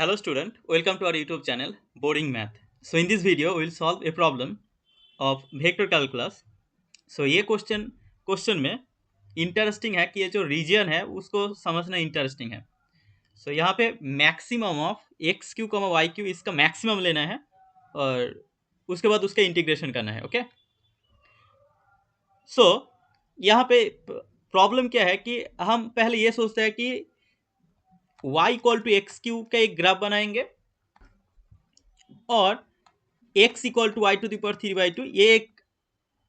Hello student, welcome to our YouTube channel Boring Math. So in this video we will solve a problem of vector calculus. So ये question में interesting है कि ये जो reason है उसको समझना इंटरेस्टिंग है. So यहाँ पे मैक्सिमम ऑफ एक्स क्यू कमा वाई क्यू इसका मैक्सिमम लेना है और उसके बाद उसका इंटीग्रेशन करना है. ओके. सो यहाँ पे प्रॉब्लम क्या है कि हम पहले ये सोचते हैं कि y equal to X Q का एक ग्राफ बनाएंगे और x equal to Y to the power 3/2 ये एक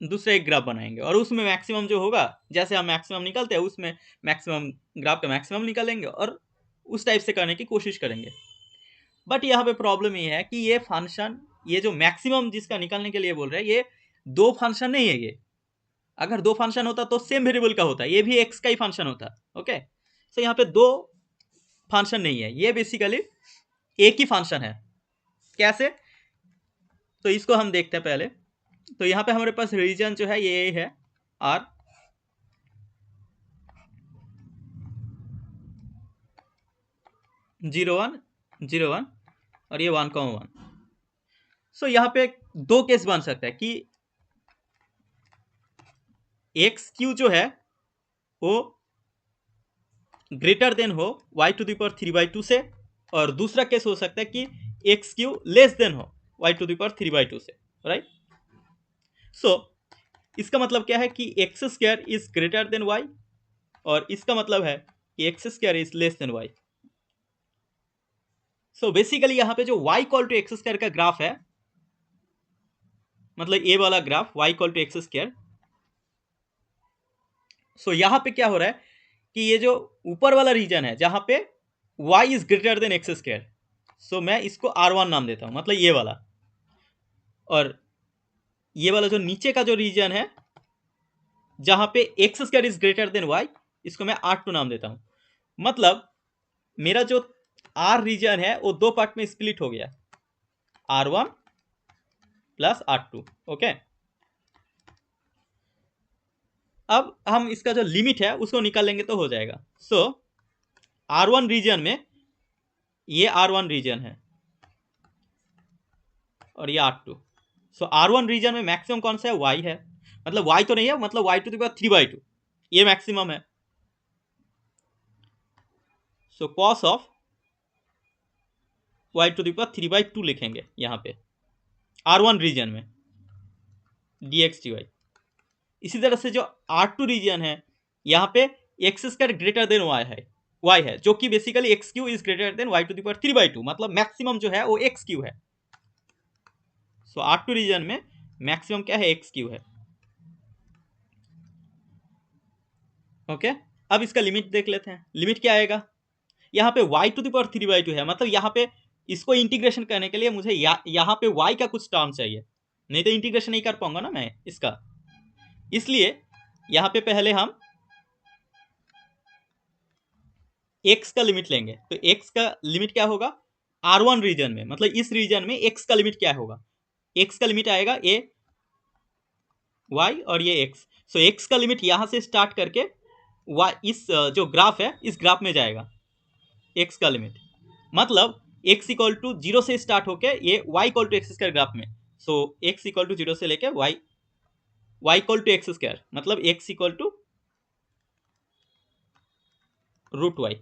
दूसरा एक ग्राफ बनाएंगे और उसमें मैक्सिमम जो होगा जैसे हम मैक्सिमम निकालते हैं उसमें मैक्सिमम ग्राफ का मैक्सिमम निकालेंगे और उस टाइप से करने की कोशिश करेंगे. बट यहाँ पे प्रॉब्लम ये है कि ये फंक्शन ये जो मैक्सिमम जिसका निकालने के लिए बोल रहे हैं ये दो फंक्शन नहीं है. ये अगर दो फंक्शन होता तो सेम वेरिएबल का होता, ये भी एक्स का ही फंक्शन होता. ओके. सो यहाँ पे दो फंक्शन नहीं है, ये बेसिकली एक ही फंक्शन है. कैसे? तो इसको हम देखते हैं पहले. तो यहाँ पे हमारे पास रीजन जो है ये है R, जीरो वन और ये 1,1. सो यहाँ पे दो केस बन सकता है कि एक्स क्यू जो है वो ग्रेटर देन हो y टू द पावर 3/2 से और दूसरा केस हो सकता है कि एक्स क्यू लेस देन हो y टू द पावर 3/2 से. राइट. सो इसका मतलब क्या है कि X square is greater than y और इसका मतलब है कि X square is less than y. So basically यहाँ पे जो y equal to x square का ग्राफ है, मतलब ये वाला graph y equal to x square. So यहाँ पे क्या हो रहा है कि ये जो ऊपर वाला रीजन है जहाँ पे y is greater than x square, so मैं इसको R1 नाम देता हूँ, मतलब ये वाला. और ये वाला जो नीचे का जो रीजन है जहाँ पे X square is greater than y, इसको मैं R2 नाम देता हूँ. मतलब मेरा जो R रीजन है वो दो पार्ट में स्प्लिट हो गया, R1 प्लस R2. ओके. अब हम इसका जो लिमिट है उसको निकालेंगे तो हो जाएगा. सो R1 रीजन में ये R1 रीजन है और ये R2. सो R1 रीजन में मैक्सिमम कौन सा है? y है. मतलब y तो नहीं है, मतलब y टू द पावर 3/2 ये मैक्सिमम है. So cos of y to the power 3/2 लिखेंगे यहाँ पे R1 रीजन में dx dy. इसी तरह से जो R2 रीजन है यहाँ पे X square greater than y है जो कि basically X Q is greater than y to the power 3/2, मतलब मैक्सिमम जो है वो एक्स क्यू है. सो R2 रीजन में मैक्सिमम क्या है? एक्स क्यू है. ओके. अब इसका लिमिट देख लेते हैं. लिमिट क्या आएगा? यहाँ पे y टू द पावर 3/2 है, मतलब यहाँ पे इसको इंटीग्रेशन करने के लिए मुझे यहाँ पे y का कुछ टर्म चाहिए, नहीं तो इंटीग्रेशन नहीं कर पाऊंगा ना मैं इसका. इसलिए यहाँ पे पहले हम x का लिमिट लेंगे. तो x का लिमिट क्या होगा? R1 रीजन में, मतलब इस रीजन में x का लिमिट क्या होगा? x का लिमिट आएगा a y और ये x. सो x का लिमिट यहाँ से स्टार्ट करके y इस जो ग्राफ है इस ग्राफ में जाएगा. x का लिमिट मतलब x इक्वल टू 0 से स्टार्ट होके ये y equal to x square graph में. सो x इक्वल टू 0 से लेके y equal to x square, मतलब x equal to root y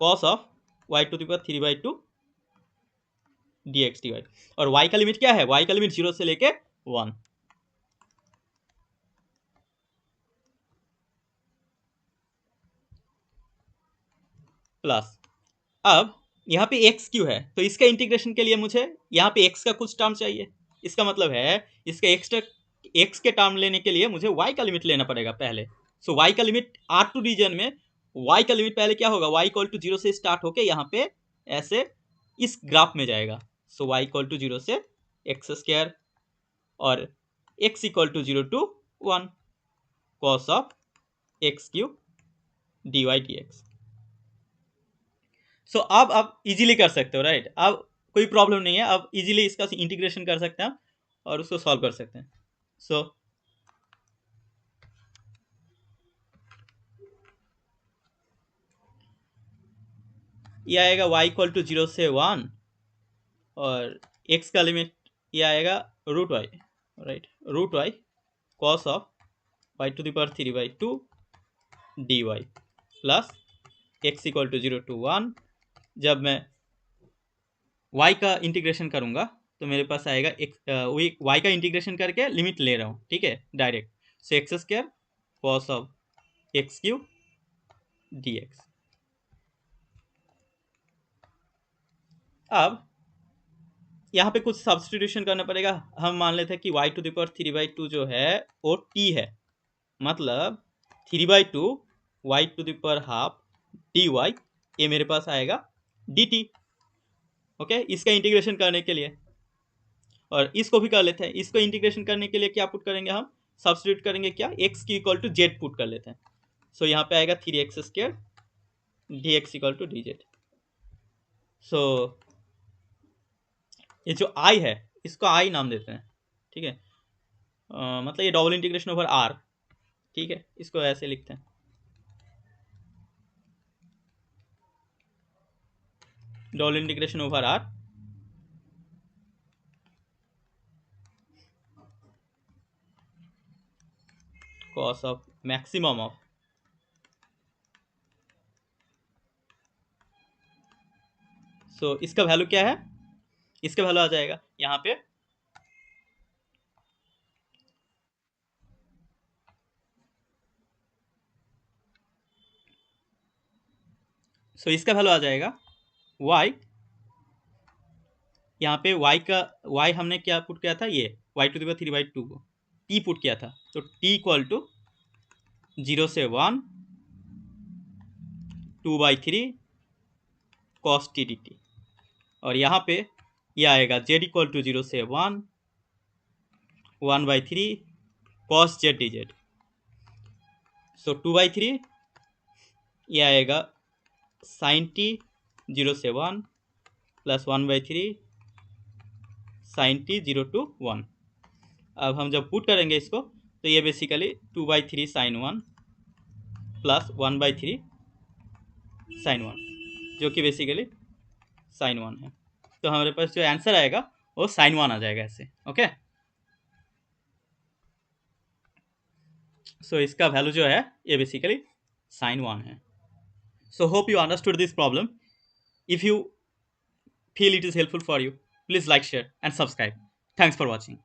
cos of y to the power 3/2 dx dy. और y का limit क्या है? y का limit 0 से लेके 1. प्लस अब यहाँ पे एक्स क्यू है तो इसका इंटीग्रेशन के लिए मुझे यहाँ पे एक्स का कुछ टर्म चाहिए. इसका मतलब है इसका एक्स के टर्म लेने के लिए मुझे वाई का लिमिट लेना पड़ेगा पहले. सो वाई का लिमिट R2 रीजन में वाई का लिमिट पहले क्या होगा? वाई इक्वल टू 0 से स्टार्ट होके यहाँ पे ऐसे इस ग्राफ में जाएगा. सो वाई इक्वल टू 0 से एक्स स्क्वायर और x equal to 0 to 1 cos of x q d y d x. So अब आप इजीली कर सकते हो. राइट. अब कोई प्रॉब्लम नहीं है, अब इजीली इसका इंटीग्रेशन कर सकते हैं और उसको सॉल्व कर सकते हैं. सो ये आएगा y इक्वल टू 0 से 1 और x का लिमिट ये आएगा root Y, right, root Y cos of y to the power 3/2 dy plus x equal to 0 to 1। जब मैं y का इंटीग्रेशन करूंगा तो मेरे पास आएगा y का इंटीग्रेशन करके लिमिट ले रहा हूँ, ठीक है, direct, so x square cos of x cube dx। अब यहाँ पे कुछ सब्सटीट्यूशन करना पड़ेगा। हम मान लेते हैं कि y टू द पावर 3/2 जो है वो t है, मतलब 3/2 y to the power half dy, ये मेरे पास आएगा dt। ओके, इसका इंटीग्रेशन करने के लिए, और इसको भी कर लेते हैं, इसको इंटीग्रेशन करने के लिए क्या पुट करेंगे, हम सब्सटीट्यूट करेंगे, क्या, x की इक्वल टू जेड पुट कर लेते हैं। सो यहाँ पे आएगा 3x² dx equal to dz। So ये जो i है इसको i नाम देते हैं, ठीक है, मतलब ये डबल इंटीग्रेशन ओवर r, ठीक है, इसको ऐसे लिखते हैं, double integration over r cos of maximum of so इसका वैल्यू क्या है, इसका वैल्यू आ जाएगा यहाँ पे सो इसका वैल्यू आ जाएगा y, यहाँ पे y का y हमने क्या पुट किया था, ये y टू द पावर 3/2 को t पुट किया था, तो t इक्वल टू 0 से 1 2/3 cos t dt, और यहाँ पे ये आएगा z इक्वल टू 0 से 1 1/3 cos z dz। सो 2/3 ये आएगा sin t 0 से 1 प्लस 1/3 sin t 0 टू 1। अब हम जब पुट करेंगे इसको तो ये बेसिकली 2/3 sin 1 प्लस 1/3 sin 1, जो कि बेसिकली sin 1 है। तो हमारे पास जो आंसर आएगा वो sin 1 आ जाएगा ऐसे। ओके, सो इसका वैल्यू जो है ये बेसिकली sin 1 है। So hope you understood this problem. If you feel it is helpful for you, please like, share and subscribe. Thanks for watching.